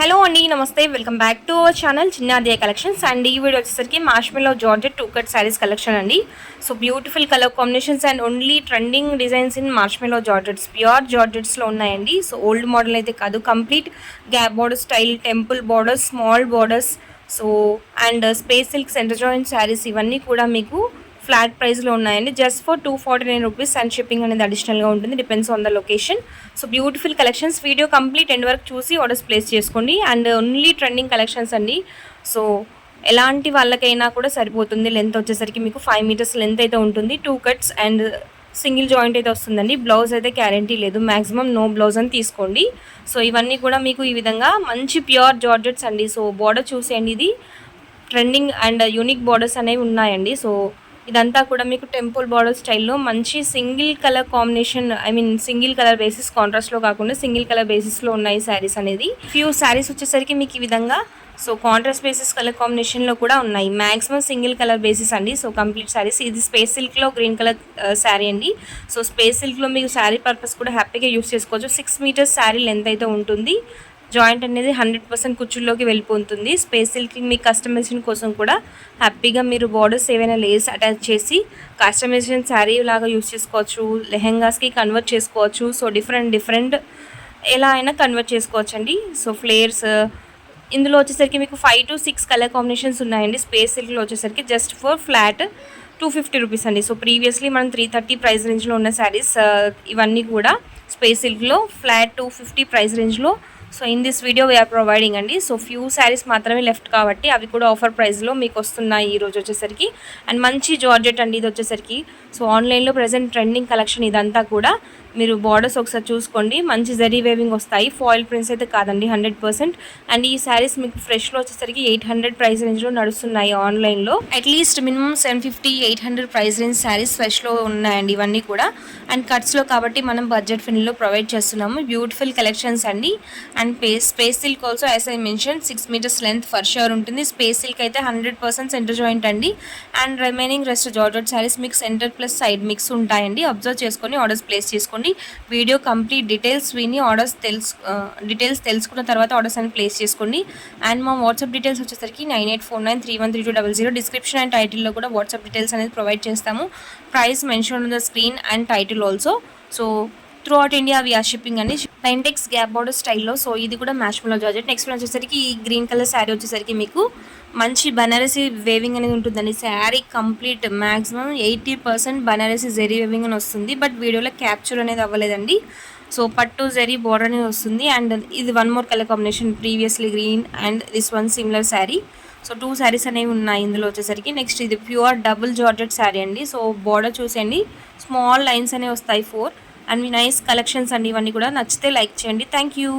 Hello అండి, నమస్తే. Welcome back to our channel Chinnadiya collections. And ఈ వీడియో వచ్చేసరికి marshmallow georgette 2 cut sarees collection అండి. So beautiful colour combinations and only trending designs in marshmallow georgettes, pure జార్జెట్స్లో ఉన్నాయండి. So old model అయితే కాదు, complete gap border style, temple borders, small borders, so and space silk centre joint sarees ఇవన్నీ కూడా మీకు flat ప్రైస్లో ఉన్నాయండి. Just for 249 rupees and shipping అనేది అడిషనల్గా ఉంటుంది, depends on the location. So beautiful collections. Video complete end వరకు చూసి ఆర్డర్స్ ప్లేస్ చేసుకోండి. అండ్ ఓన్లీ ట్రెండింగ్ కలెక్షన్స్ అండి. సో ఎలాంటి వాళ్ళకైనా కూడా సరిపోతుంది. లెంత్ వచ్చేసరికి మీకు 5 మీటర్స్ లెంత్ అయితే ఉంటుంది. 2 కట్స్ అండ్ సింగిల్ జాయింట్ అయితే వస్తుందండి. బ్లౌజ్ అయితే గ్యారంటీ లేదు, మ్యాక్సిమం నో బ్లౌజ్ అని తీసుకోండి. సో ఇవన్నీ కూడా మీకు ఈ విధంగా మంచి ప్యూర్ జార్జెట్స్ అండి. సో బార్డర్ చూసేయండి, ఇది ట్రెండింగ్ అండ్ యూనిక్ బార్డర్స్ అనేవి ఉన్నాయండి. సో ఇదంతా కూడా మీకు టెంపుల్ బార్డర్ స్టైల్లో మంచి single colour combination, single colour basis, కాంట్రాస్ట్లో కాకుండా సింగిల్ కలర్ బేసిస్లో ఉన్నాయి శారీస్ అనేది. ఫ్యూ శారీస్ వచ్చేసరికి మీకు ఈ విధంగా సో కాంట్రాస్ట్ బేసిస్ కలర్ కాంబినేషన్లో కూడా ఉన్నాయి. మ్యాక్సిమం సింగిల్ కలర్ బేసిస్ అండి. So complete saris. ఇది స్పేస్ సిల్క్లో గ్రీన్ కలర్ శారీ అండి. సో స్పేస్ సిల్క్లో మీకు శారీ పర్పస్ కూడా హ్యాపీగా యూస్ చేసుకోవచ్చు. 6 మీటర్స్ శారీ లెంత్ అయితే ఉంటుంది. జాయింట్ అనేది 100% కుచ్చుల్లోకి వెళ్ళిపోతుంది. స్పేస్ సిల్క్ మీ కస్టమైజేషన్ కోసం కూడా హ్యాపీగా మీరు బార్డర్స్ ఏవైనా లేస్ అటాచ్ చేసి కస్టమైజేషన్ శారీ లాగా యూస్ చేసుకోవచ్చు. లెహెంగాస్కి కన్వర్ట్ చేసుకోవచ్చు. సో డిఫరెంట్ ఎలా అయినా కన్వర్ట్ చేసుకోవచ్చు అండి. సో ఫ్లేర్స్ ఇందులో వచ్చేసరికి మీకు 5 to 6 కలర్ కాంబినేషన్స్ ఉన్నాయండి. స్పేస్ సిల్క్లో వచ్చేసరికి జస్ట్ ఫర్ ఫ్లాట్ 250 రూపీస్ అండి. సో ప్రీవియస్లీ మనం 330 ప్రైస్ రేంజ్లో ఉన్న శారీస్ ఇవన్నీ కూడా స్పేస్ సిల్క్లో ఫ్లాట్ 250 ప్రైస్ రేంజ్లో. So in this video we're providing అండి. సో ఫ్యూ శారీస్ మాత్రమే లెఫ్ట్ కాబట్టి అవి కూడా ఆఫర్ ప్రైస్లో మీకు వస్తున్నాయి ఈరోజు వచ్చేసరికి. అండ్ మంచి జార్జెట్ అండి ఇది వచ్చేసరికి. సో ఆన్లైన్లో ప్రజెంట్ ట్రెండింగ్ కలెక్షన్ ఇదంతా కూడా. మీరు బార్డర్స్ ఒకసారి చూసుకోండి, మంచి జరీ వేవింగ్ వస్తాయి. ఫాయిల్ ప్రింట్స్ అయితే కాదండి, 100%. అండ్ ఈ శారీస్ మీకు ఫ్రెష్లో వచ్చేసరికి 800 ప్రైస్ రేంజ్లో నడుస్తున్నాయి ఆన్లైన్లో. At least minimum 750-800 price range sarees ఫ్రెష్లో ఉన్నాయండి ఇవన్నీ కూడా. అండ్ కట్స్లో కాబట్టి మనం బడ్జెట్ ఫిన్లో ప్రొవైడ్ చేస్తున్నాము. బ్యూటిఫుల్ కలెక్షన్స్ అండి. And space silk also as I mention 6 metres length for sure ఉంటుంది. స్పేస్ సిల్క్ అయితే 100% సెంటర్ జాయింట్ అండి. And remaining rest georgette sarees మీకు సెంటర్ ప్లస్ సైడ్ మిక్స్ ఉంటాయండి. అబ్జర్వ్ చేసుకొని ఆర్డర్స్ ప్లేస్ చేసుకోండి. వీడియో కంప్లీట్ డీటెయిల్స్ విని details తెలుసుకున్న తర్వాత ఆర్డర్స్ అని ప్లేస్ చేసుకోండి. అండ్ మా వాట్సాప్ డీటెయిల్స్ వచ్చేసరికి 9849313200. డిస్క్రిప్షన్ అండ్ టైటిల్లో కూడా వాట్సాప్ డీటెయిల్స్ అనేది ప్రొవైడ్ చేస్తాము. Price mention on the screen and title also. So throughout India we're shipping అండి. పెయింటెక్స్ గ్యాప్ బార్డర్ స్టైల్లో. సో ఇది కూడా మ్యాష్మెల్లో జార్జెట్. నెక్స్ట్ వచ్చేసరికి ఈ గ్రీన్ కలర్ శారీ వచ్చేసరికి మీకు మంచి బనారసి వేవింగ్ అనేది ఉంటుందండి. Sari complete maximum 80% Banarasi zari weaving అని వస్తుంది. బట్ వీడియోలో క్యాప్చర్ అనేది అవ్వలేదండి. సో పట్టు జెరీ బార్డర్ అనేది వస్తుంది. అండ్ ఇది one more colour combination, previously green and this one similar sari. So 2 saris అనేవి ఉన్నాయి ఇందులో వచ్చేసరికి. నెక్స్ట్ ఇది ప్యూర్ డబుల్ జార్జెట్ శారీ అండి. సో బార్డర్ చూసేయండి, స్మాల్ లైన్స్ అనేవి వస్తాయి 4. అండ్ మీ నైస్ కలెక్షన్స్ అండి ఇవన్నీ కూడా. నచ్చితే లైక్ చేయండి. Thank you.